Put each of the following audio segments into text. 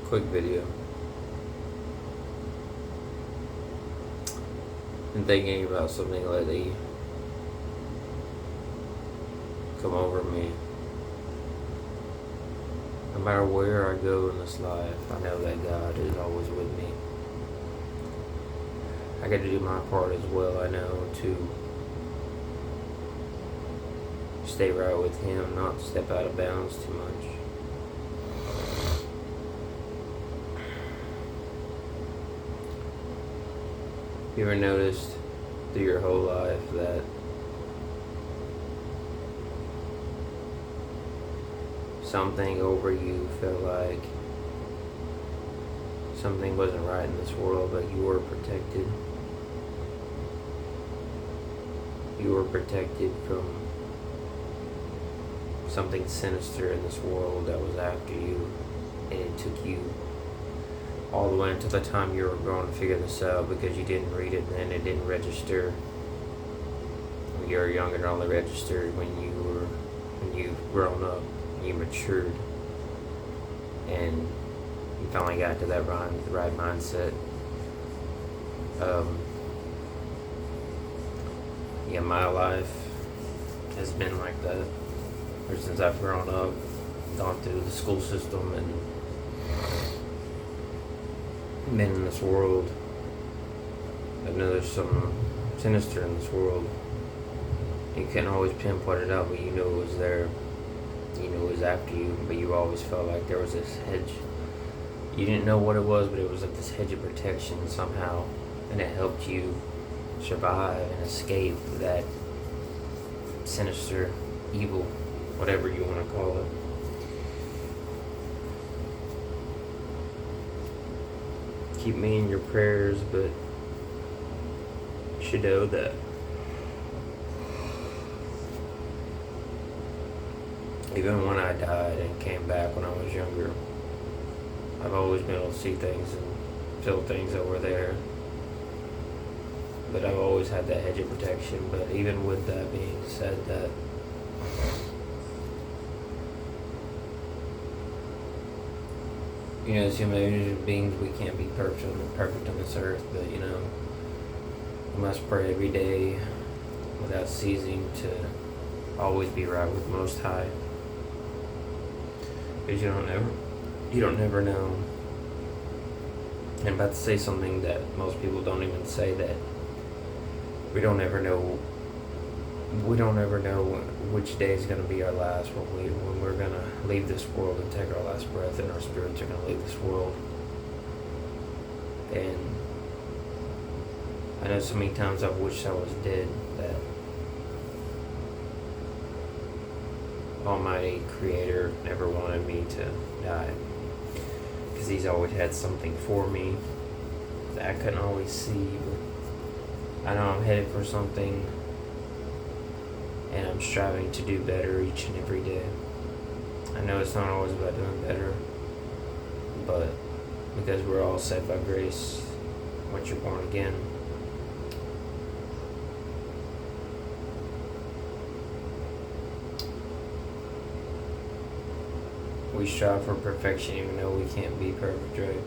quick video. Been thinking about something lately come over me. No matter where I go in this life, I know that God is always with me. I got to do my part as well, I know, to stay right with Him, not step out of bounds too much. You ever noticed through your whole life that something over you felt like something wasn't right in this world, but you were protected? You were protected from something sinister in this world that was after you, and it took you all the way until the time you were growing to figure this out because you didn't read it and it didn't register. When you were younger, it only registered when you've grown up, you matured, and you finally got to that right mindset. Yeah, my life has been like that ever since I've grown up, gone through the school system, and been in this world. I know there's something sinister in this world. You can't always pinpoint it out, but you knew it was there. You knew it was after you, but you always felt like there was this hedge. You didn't know what it was, but it was like this hedge of protection somehow, and it helped you survive and escape that sinister evil, whatever you want to call it. Keep me in your prayers, but you should know that even when I died and came back when I was younger, I've always been able to see things and feel things that were there. But I've always had that hedge of protection. But even with that being said, that as human beings, we can't be perfect on this earth, but we must pray every day without ceasing to always be right with Most High, because you don't never know. And I'm about to say something that most people don't even say, that we don't ever know which day is going to be our last, when we're going to leave this world and take our last breath, and our spirits are going to leave this world. And I know so many times I've wished I was dead, that Almighty Creator never wanted me to die, because He's always had something for me that I couldn't always see. But I know I'm headed for something, and I'm striving to do better each and every day. I know it's not always about doing better, but because we're all saved by grace, once you're born again, we strive for perfection even though we can't be perfect, right?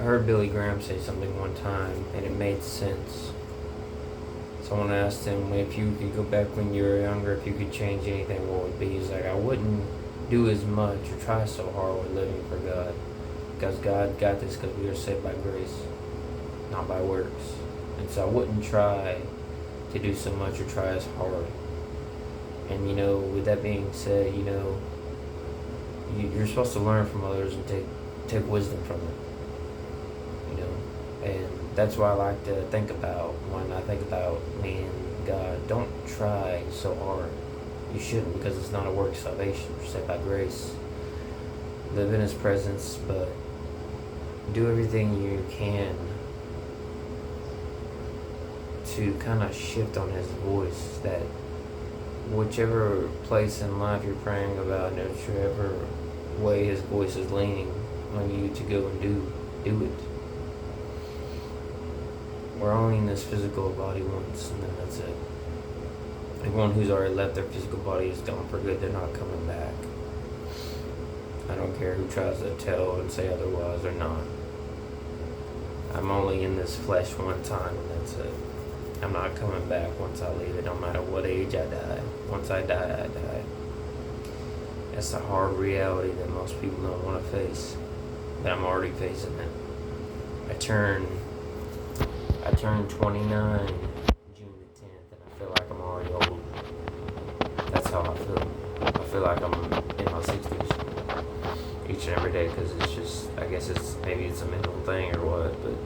I heard Billy Graham say something one time, and it made sense. Someone asked him, if you could go back when you were younger, if you could change anything, what would it be? He's like, I wouldn't do as much or try so hard with living for God, because God got this, because we are saved by grace, not by works. And so I wouldn't try to do so much or try as hard. And with that being said, you're supposed to learn from others and take wisdom from them. And that's what I like to think about when I think about me and God. Don't try so hard. You shouldn't, because it's not a work of salvation. You're saved by grace. Live in His presence, but do everything you can to kind of shift on His voice, that whichever place in life you're praying about, and whichever way His voice is leaning on you to go and do it. We're only in this physical body once, and then that's it. Everyone who's already left their physical body is gone for good. They're not coming back. I don't care who tries to tell and say otherwise or not. I'm only in this flesh one time and that's it. I'm not coming back once I leave it, no matter what age I die. Once I die, I die. That's the hard reality that most people don't want to face. But I'm already facing it. I turned 29 June the 10th, and I feel like I'm already old. That's how I feel. I feel like I'm in my 60s each and every day, because it's just, I guess maybe it's a mental thing or what, but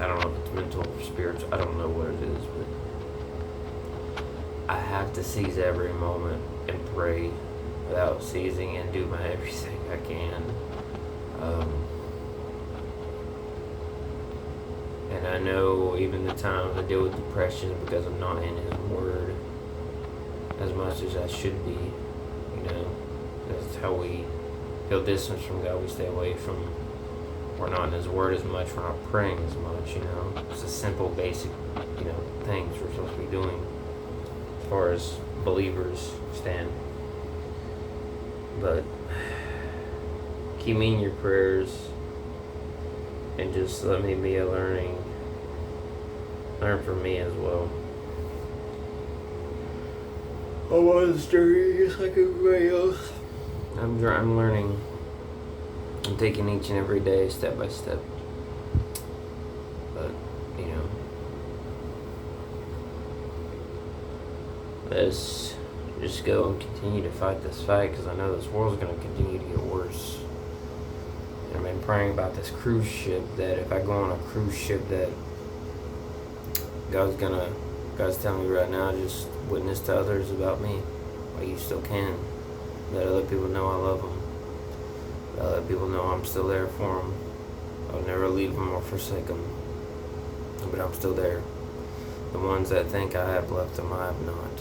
I don't know if it's mental or spiritual. I don't know what it is, but I have to seize every moment and pray without ceasing and do my everything I can. And I know even the times I deal with depression because I'm not in His Word as much as I should be, you know. That's how we feel distance from God. We stay away from, we're not in His Word as much, we're not praying as much, you know. It's the simple, basic, you know, things we're supposed to be doing as far as believers stand. But keep me in your prayers and just let me be learn from me as well. I'm on this journey just like everybody else. I'm learning. I'm taking each and every day step by step. But, you know, let's just go and continue to fight this fight, because I know this world's going to continue to get worse. And I've been praying about this cruise ship, that if I go on a cruise ship, that God's telling me right now, just witness to others about me while you still can. Let other people know I love them. Let other people know I'm still there for them. I'll never leave them or forsake them. But I'm still there. The ones that think I have left them, I have not.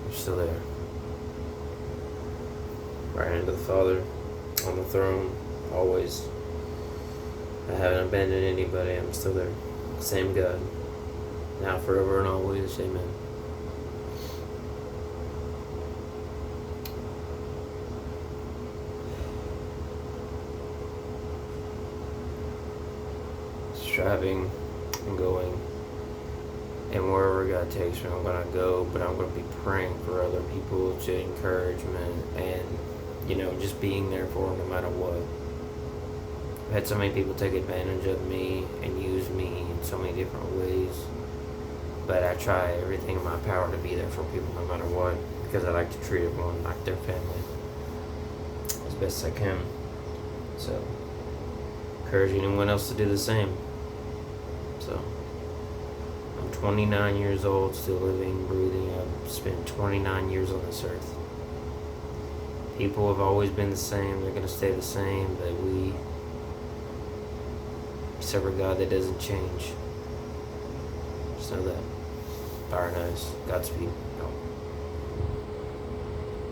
I'm still there. Right into the Father, on the throne, always. I haven't abandoned anybody, I'm still there. Same God. Now, forever and always, amen. Striving and going, and wherever God takes me, I'm going to go, but I'm going to be praying for other people to encouragement and, you know, just being there for them no matter what. I've had so many people take advantage of me and use me in so many different ways, but I try everything in my power to be there for people no matter what, because I like to treat everyone like their family as best I can. So, encourage anyone else to do the same. So, I'm 29 years old, still living, breathing. I've spent 29 years on this earth. People have always been the same, they're going to stay the same, but we serve a God that doesn't change. Just know that. Fire and ice. Godspeed. Out.